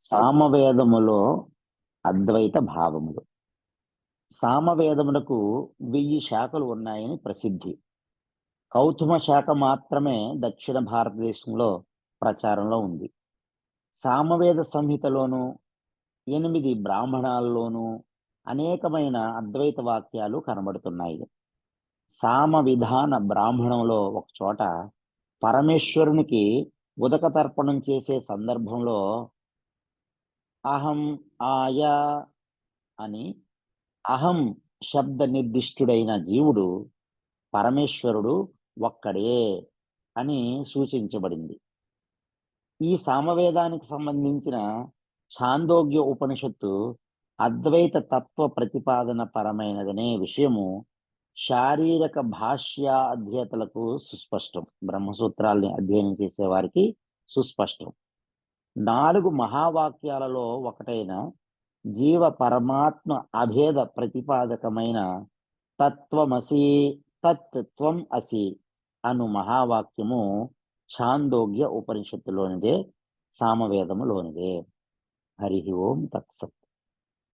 సామవేదములో అద్వైత భావములు. సామవేదములకు 1000 శాఖలు ఉన్నాయని ప్రసిద్ధి. కౌతుమ శాఖ మాత్రమే దక్షిణ భారతదేశంలో ప్రచారంలో ఉంది. సామవేద సంహితలోను 8 బ్రాహ్మణాల్లోనూ అనేకమైన అద్వైత వాక్యాలు కనబడుతున్నాయి. సామ విధాన బ్రాహ్మణంలో ఒకచోట పరమేశ్వరునికి ఉదక తర్పణం చేసే సందర్భంలో అహం ఆయా అని అహం శబ్ద నిర్దిష్టుడైన జీవుడు పరమేశ్వరుడు ఒక్కడే అని సూచించబడింది. ఈ సామవేదానికి సంబంధించిన ఛాందోగ్య ఉపనిషత్తు అద్వైత తత్వ ప్రతిపాదన పరమైనదనే విషయము శారీరక భాష్య అధ్యతలకు సుస్పష్టం. బ్రహ్మసూత్రాల్ని అధ్యయనం చేసే వారికి సుస్పష్టం. 4 మహావాక్యాలలో ఒకటైన జీవ పరమాత్మ అభేద ప్రతిపాదకమైన తత్వమసి తత్వం అసి అను మహావాక్యము ఛాందోగ్య ఉపనిషత్తులోనిదే, సామవేదములోనిదే. హరి ఓం తత్సత్.